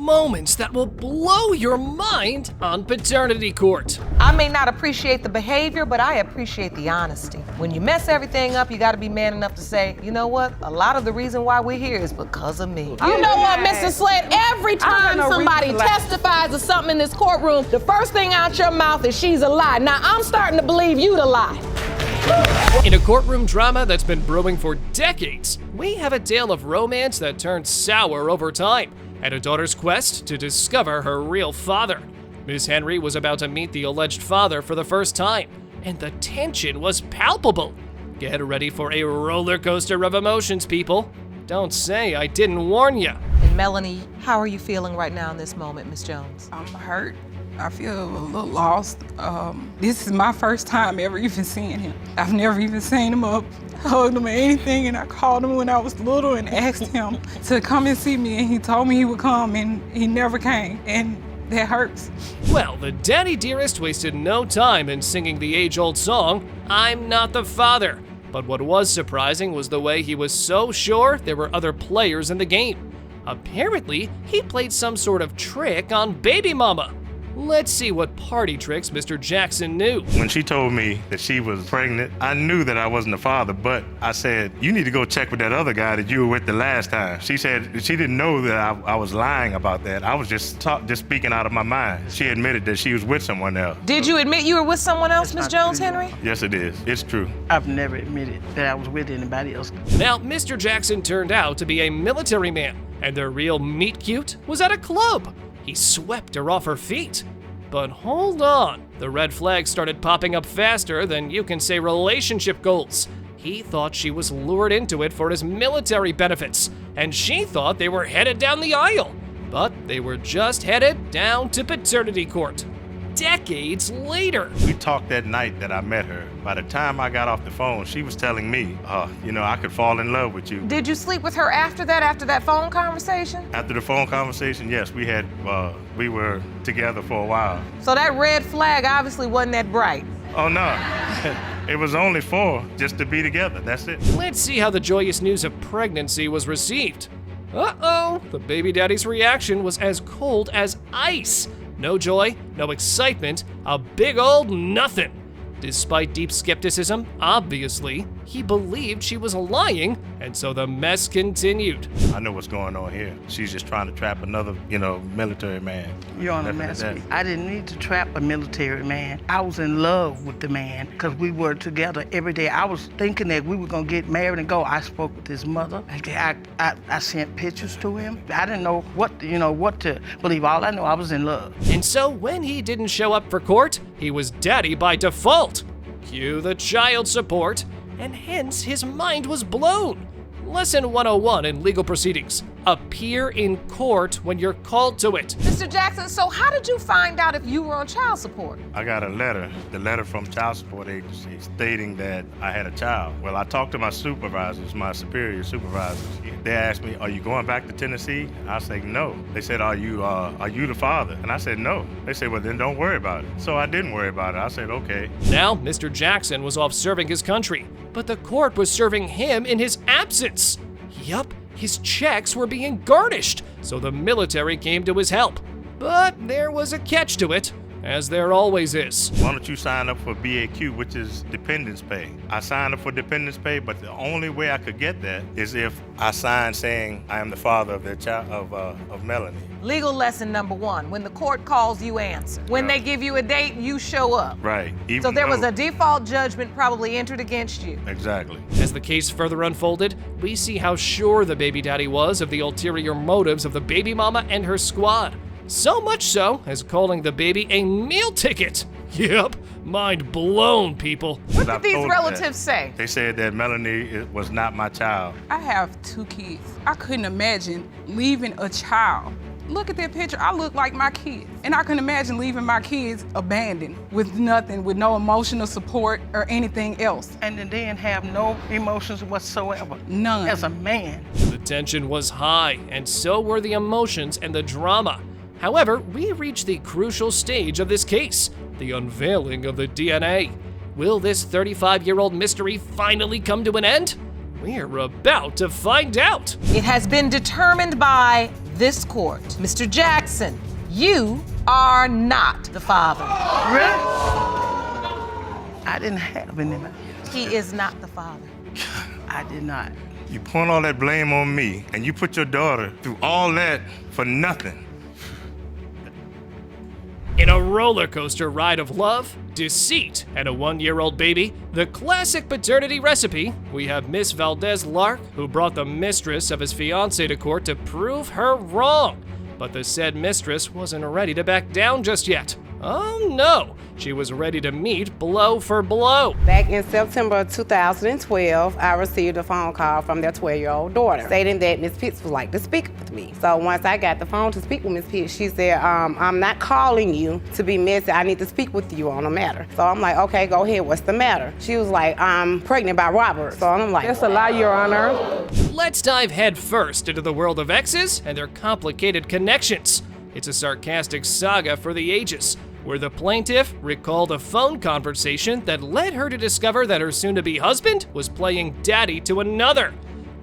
moments that will blow your mind on paternity court. I may not appreciate the behavior, but I appreciate the honesty. When you mess everything up, you gotta be man enough to say, you know what? A lot of the reason why we're here is because of me. You know what, Mr. Slade? Every time somebody testifies to something in this courtroom, the first thing out your mouth is she's a lie. Now, I'm starting to believe you to lie. In a courtroom drama that's been brewing for decades, we have a tale of romance that turned sour over time, and a daughter's quest to discover her real father. Ms. Henry was about to meet the alleged father for the first time, and the tension was palpable. Get ready for a roller coaster of emotions, people. Don't say I didn't warn you. And Melanie, how are you feeling right now in this moment, Ms. Jones? I'm hurt. I feel a little lost. This is my first time ever even seeing him. I've never even seen him up, hugged him or anything, and I called him when I was little and asked him to come and see me, and he told me he would come, and he never came, and that hurts. Well, the daddy dearest wasted no time in singing the age-old song, I'm Not the Father. But what was surprising was the way he was so sure there were other players in the game. Apparently, he played some sort of trick on baby mama. Let's see what party tricks Mr. Jackson knew. When she told me that she was pregnant, I knew that I wasn't the father, but I said, you need to go check with that other guy that you were with the last time. She said she didn't know that I was lying about that. I was just speaking out of my mind. She admitted that she was with someone else. Did you admit you were with someone else, Ms. Jones, Henry? Yes, it is. It's true. I've never admitted that I was with anybody else. Now, Mr. Jackson turned out to be a military man, and their real meet cute was at a club. He swept her off her feet. But hold on, the red flags started popping up faster than you can say relationship goals. He thought she was lured into it for his military benefits, and she thought they were headed down the aisle. But they were just headed down to paternity court. Decades later. We talked that night that I met her. By the time I got off the phone, she was telling me, I could fall in love with you. Did you sleep with her after that phone conversation? After the phone conversation, yes, we were together for a while. So that red flag obviously wasn't that bright. Oh no, it was only just to be together, that's it. Let's see how the joyous news of pregnancy was received. Uh-oh, the baby daddy's reaction was as cold as ice. No joy, no excitement, a big old nothing. Despite deep skepticism, obviously, he believed she was lying, and so the mess continued. I know what's going on here. She's just trying to trap another, military man. You're on a mess. I didn't need to trap a military man. I was in love with the man because we were together every day. I was thinking that we were gonna get married and go. I spoke with his mother. I sent pictures to him. I didn't know what to believe. All I know, I was in love. And so when he didn't show up for court, he was daddy by default. Cue the child support, and hence his mind was blown. Lesson 101 in legal proceedings. Appear in court when you're called to it. Mr. Jackson, so how did you find out if you were on child support? I got the letter from child support agency stating that I had a child. Well, I talked to my supervisors, my superior supervisors. They asked me, are you going back to Tennessee? I said, no. They said, are you the father? And I said, no. They said, well, then don't worry about it. So I didn't worry about it. I said, okay. Now, Mr. Jackson was off serving his country, but the court was serving him in his absence. Yup, his checks were being garnished, so the military came to his help. But there was a catch to it, as there always is. Why don't you sign up for BAQ, which is dependence pay? I signed up for dependence pay, but the only way I could get that is if I signed saying I am the father of their child, of Melanie. Legal lesson number 1, when the court calls, you answer. When they give you a date, you show up. Right. So there was a default judgment probably entered against you. Exactly. As the case further unfolded, we see how sure the baby daddy was of the ulterior motives of the baby mama and her squad. So much so as calling the baby a meal ticket. Yep, mind blown, people. What did these relatives say? They said that Melanie was not my child. I have 2 kids. I couldn't imagine leaving a child. Look at that picture, I look like my kid. And I couldn't imagine leaving my kids abandoned with nothing, with no emotional support or anything else. And then didn't have no emotions whatsoever. None. As a man. The tension was high, and so were the emotions and the drama. However, we reach the crucial stage of this case, the unveiling of the DNA. Will this 35-year-old mystery finally come to an end? We're about to find out. It has been determined by this court. Mr. Jackson, you are not the father. Really? I didn't have any. He is not the father. I did not. You point all that blame on me, and you put your daughter through all that for nothing. In a roller coaster ride of love, deceit, and a 1-year-old baby, the classic paternity recipe, we have Miss Valdez-Lark, who brought the mistress of his fiancée to court to prove her wrong. But the said mistress wasn't ready to back down just yet. Oh no, she was ready to meet blow for blow. Back in September 2012, I received a phone call from their 12-year-old daughter stating that Miss Pitts would like to speak with me. So once I got the phone to speak with Miss Pitts, she said, I'm not calling you to be messy. I need to speak with you on a matter. So I'm like, okay, go ahead. What's the matter? She was like, I'm pregnant by Robert. So I'm like, That's a lie, Your Honor. Let's dive head first into the world of exes and their complicated connections. It's a sarcastic saga for the ages, where the plaintiff recalled a phone conversation that led her to discover that her soon-to-be husband was playing daddy to another.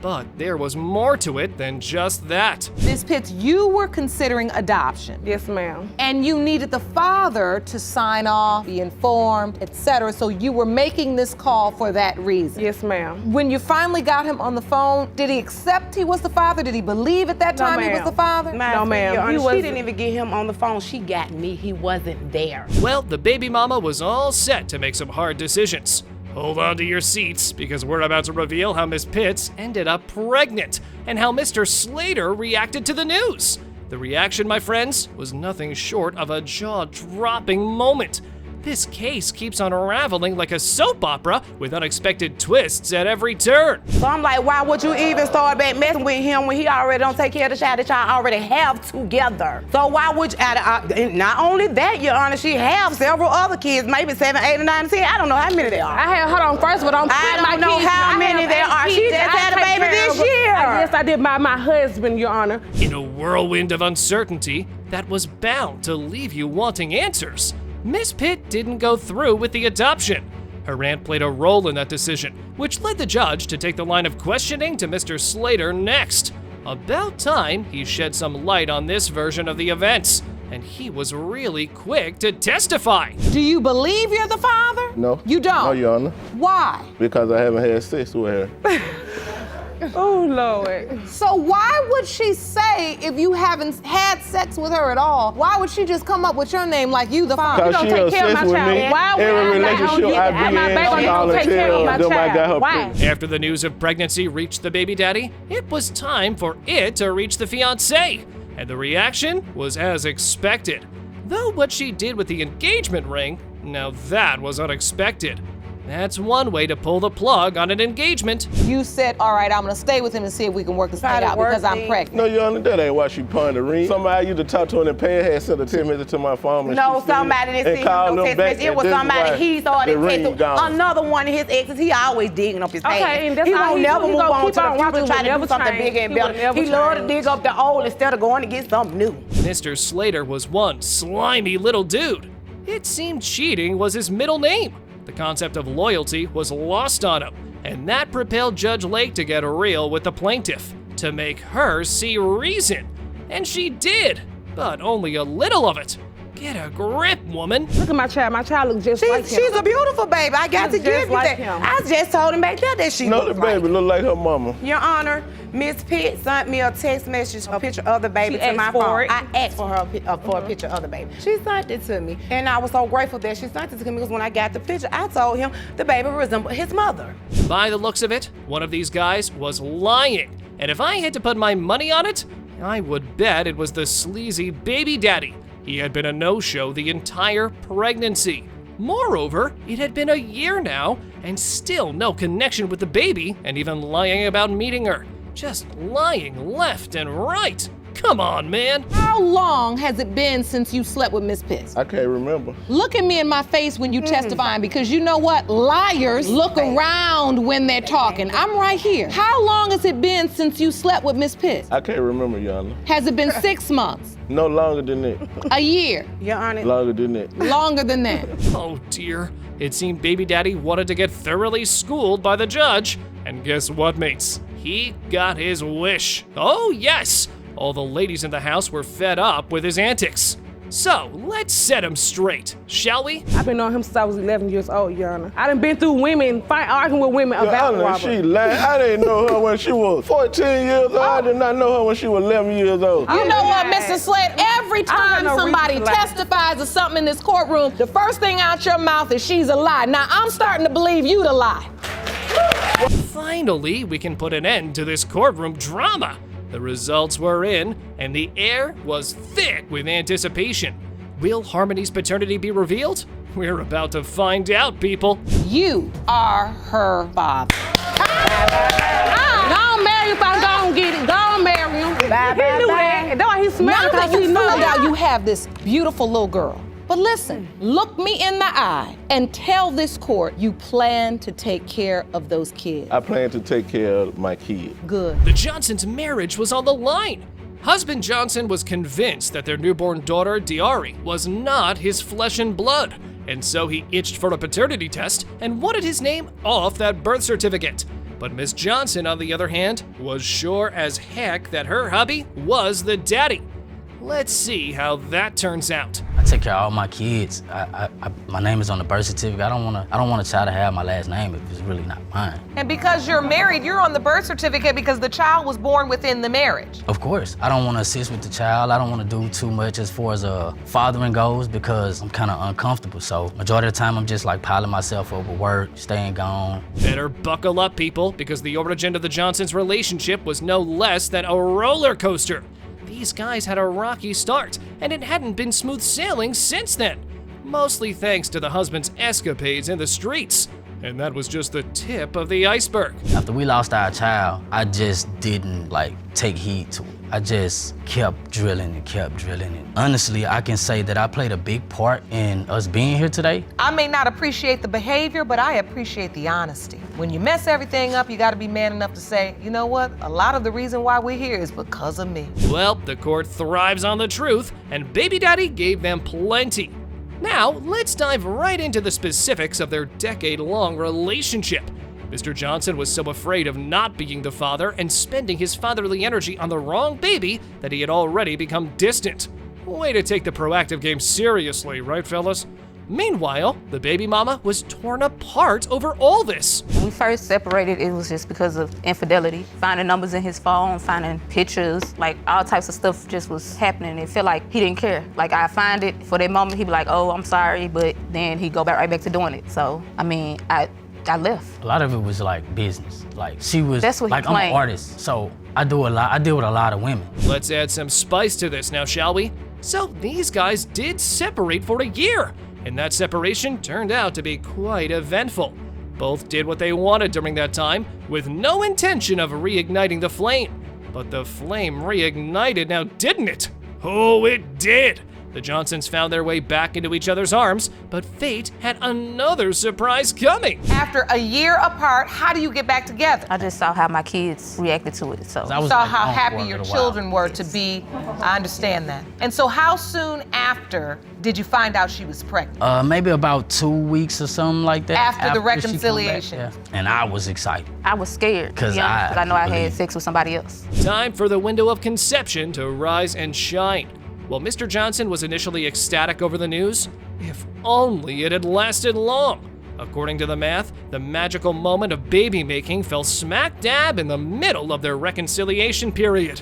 But there was more to it than just that. Ms. Pitts, you were considering adoption. Yes, ma'am. And you needed the father to sign off, be informed, etc. So you were making this call for that reason. Yes, ma'am. When you finally got him on the phone, did he accept he was the father? Did he believe at that No, time he was ma'am. the father? No, ma'am. Your Honor, He she wasn't. didn't even get him on the phone. She got me. He wasn't there. Well, the baby mama was all set to make some hard decisions. Hold on to your seats, because we're about to reveal how Miss Pitts ended up pregnant and how Mr. Slater reacted to the news. The reaction, my friends, was nothing short of a jaw-dropping moment. This case keeps unraveling like a soap opera with unexpected twists at every turn. So I'm like, why would you even start back messing with him when he already don't take care of the child that y'all already have together? So why would you, and not only that, Your Honor, she have several other kids, maybe 7, 8, and 9, and 10. I don't know how many there are. I had, hold on, first of all, don't I put my don't know kids. how I many have there 8 are. She kids just that I had a take baby care this of. year. Yes, I did by my husband, Your Honor. In a whirlwind of uncertainty that was bound to leave you wanting answers, Miss Pitt didn't go through with the adoption. Her aunt played a role in that decision, which led the judge to take the line of questioning to Mr. Slater next. About time he shed some light on this version of the events, and he was really quick to testify. Do you believe you're the father? No. You don't? No, Your Honor. Why? Because I haven't had sex with her. Oh, Lord. So why would she say, if you haven't had sex with her at all, why would she just come up with your name like you the father? Because she take care of obsessed my with child. me. Why would I Every not relationship get I be my in, baby she don't always take care tell of my them I got her child? Why? pregnant. After the news of pregnancy reached the baby daddy, it was time for it to reach the fiancé, and the reaction was as expected. Though what she did with the engagement ring, now that was unexpected. That's one way to pull the plug on an engagement. You said, all right, I'm gonna stay with him and see if we can work this Try thing to out work because I'm things. pregnant. No, Your Honor, that ain't why she pawned the ring. Somebody used to talk to her in the past had sent a text message to my phone. And No, she seen somebody it didn't and send him called no them text back, message. It and was this is somebody why he started the ring texting. gone. Another one of his exes, he always digging up his past. Okay, and that's he how won't he never do. He move gonna on keep to the on. future, Robert try to would do never something change. bigger and He would better. never He love to change. dig up the old instead of going to get something new. Mr. Slater was one slimy little dude. It seemed cheating was his middle name. The concept of loyalty was lost on him, and that propelled Judge Lake to get real with the plaintiff, to make her see reason. And she did, but only a little of it. Get a grip, woman. Look at my child. My child looks just like him. She's a beautiful baby. I got to She's give just you like that. him. I just told him back there that she No, the looked right. baby look like her mama. Your Honor, Miss Pitt sent me a text message, a picture of the baby She to my asked for phone. it. I asked for her for a picture of the baby. She sent it to me, and I was so grateful that she sent it to me because when I got the picture, I told him the baby resembled his mother. By the looks of it, one of these guys was lying. And if I had to put my money on it, I would bet it was the sleazy baby daddy. He had been a no-show the entire pregnancy. Moreover, it had been a year now, and still no connection with the baby, and even lying about meeting her. Just lying left and right. Come on, man. How long has it been since you slept with Miss Pitts? I can't remember. Look at me in my face when you testifying, because you know what? Liars look around when they're talking. I'm right here. How long has it been since you slept with Miss Pitts? I can't remember, Your Honor. Has it been 6 months? No longer than that. A year? Your Honor. Longer than that. Longer than that? Oh dear. It seemed baby daddy wanted to get thoroughly schooled by the judge. And guess what, mates? He got his wish. Oh yes! All the ladies in the house were fed up with his antics. So, let's set him straight, shall we? I've been knowing him since I was 11 years old, Your Honor. I done been through women, arguing with women about Robert. She lying. I didn't know her when she was 14 years old. I did not know her when she was 11 years old. You know what, Mr. Slade? Every time somebody testifies to something in this courtroom, the first thing out your mouth is she's a lie. Now, I'm starting to believe you to lie. Finally, we can put an end to this courtroom drama. The results were in, and the air was thick with anticipation. Will Harmony's paternity be revealed? We're about to find out, people. You are her father. Go marry if I don't get it. Go marry him. He knew that. That's why he smelled Now that you found out you have this beautiful little girl. But listen, look me in the eye and tell this court you plan to take care of those kids. I plan to take care of my kids. Good. The Johnsons' marriage was on the line. Husband Johnson was convinced that their newborn daughter, Diari, was not his flesh and blood, and so he itched for a paternity test and wanted his name off that birth certificate. But Miss Johnson, on the other hand, was sure as heck that her hubby was the daddy. Let's see how that turns out. I take care of all my kids. My name is on the birth certificate. I don't want a child to have my last name if it's really not mine. And because you're married, you're on the birth certificate because the child was born within the marriage. Of course. I don't want to assist with the child. I don't want to do too much as far as fathering goes because I'm kind of uncomfortable. So majority of the time I'm just like piling myself up with work, staying gone. Better buckle up, people, because the origin of the Johnsons' relationship was no less than a roller coaster. These guys had a rocky start, and it hadn't been smooth sailing since then. Mostly thanks to the husband's escapades in the streets. And that was just the tip of the iceberg. After we lost our child, I just didn't take heed to it. I just kept drilling and kept drilling. And honestly, I can say that I played a big part in us being here today. I may not appreciate the behavior, but I appreciate the honesty. When you mess everything up, you gotta be man enough to say, you know what? A lot of the reason why we're here is because of me. Well, the court thrives on the truth, and baby daddy gave them plenty. Now, let's dive right into the specifics of their decade-long relationship. Mr. Johnson was so afraid of not being the father and spending his fatherly energy on the wrong baby that he had already become distant. Way to take the proactive game seriously, right, fellas? Meanwhile, the baby mama was torn apart over all this. When we first separated, it was just because of infidelity. Finding numbers in his phone, finding pictures, all types of stuff just was happening. It felt like he didn't care. I find it for that moment, he'd be like, oh, I'm sorry, but then he'd go right back to doing it. So, I left. A lot of it was business. She was, that's what he I'm an artist, so I deal with a lot of women. Let's add some spice to this now, shall we? So these guys did separate for a year, and that separation turned out to be quite eventful. Both did what they wanted during that time, with no intention of reigniting the flame. But the flame reignited now, didn't it? Oh, it did! The Johnsons found their way back into each other's arms, but fate had another surprise coming. After a year apart, how do you get back together? I just saw how my kids reacted to it, so. You saw how happy your children were to be. I understand that. And so how soon after did you find out she was pregnant? Maybe about 2 weeks or something like that. After the reconciliation. Yeah. And I was excited. I was scared, because I know I had sex with somebody else. Time for the window of conception to rise and shine. While Mr. Johnson was initially ecstatic over the news, if only it had lasted long. According to the math, the magical moment of baby making fell smack dab in the middle of their reconciliation period.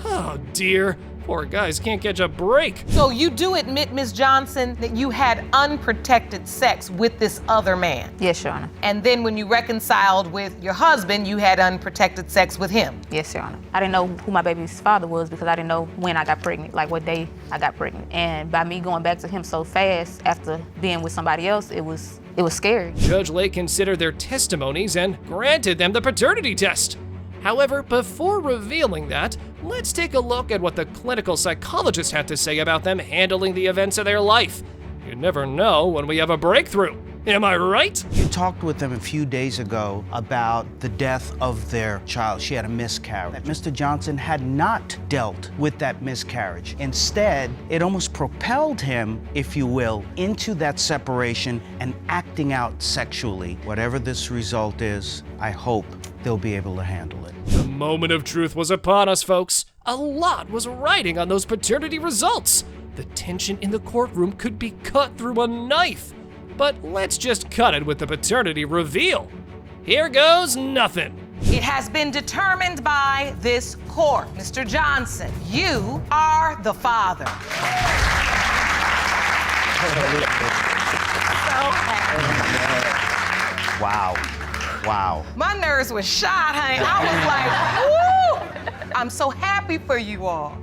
Oh dear, poor guys can't catch a break. So you do admit, Ms. Johnson, that you had unprotected sex with this other man? Yes, Your Honor. And then when you reconciled with your husband, you had unprotected sex with him? Yes, Your Honor. I didn't know who my baby's father was because I didn't know when I got pregnant, what day I got pregnant. And by me going back to him so fast after being with somebody else, it was scary. Judge Lake considered their testimonies and granted them the paternity test. However, before revealing that, let's take a look at what the clinical psychologist had to say about them handling the events of their life. You never know when we have a breakthrough. Am I right? You talked with them a few days ago about the death of their child. She had a miscarriage. That Mr. Johnson had not dealt with that miscarriage. Instead, it almost propelled him, if you will, into that separation and acting out sexually. Whatever this result is, I hope they'll be able to handle it. The moment of truth was upon us, folks. A lot was riding on those paternity results. The tension in the courtroom could be cut through a knife. But let's just cut it with the paternity reveal. Here goes nothing. It has been determined by this court. Mr. Johnson, you are the father. So happy. Wow. Wow. My nerves were shot, honey. I was like, woo! I'm so happy for you all.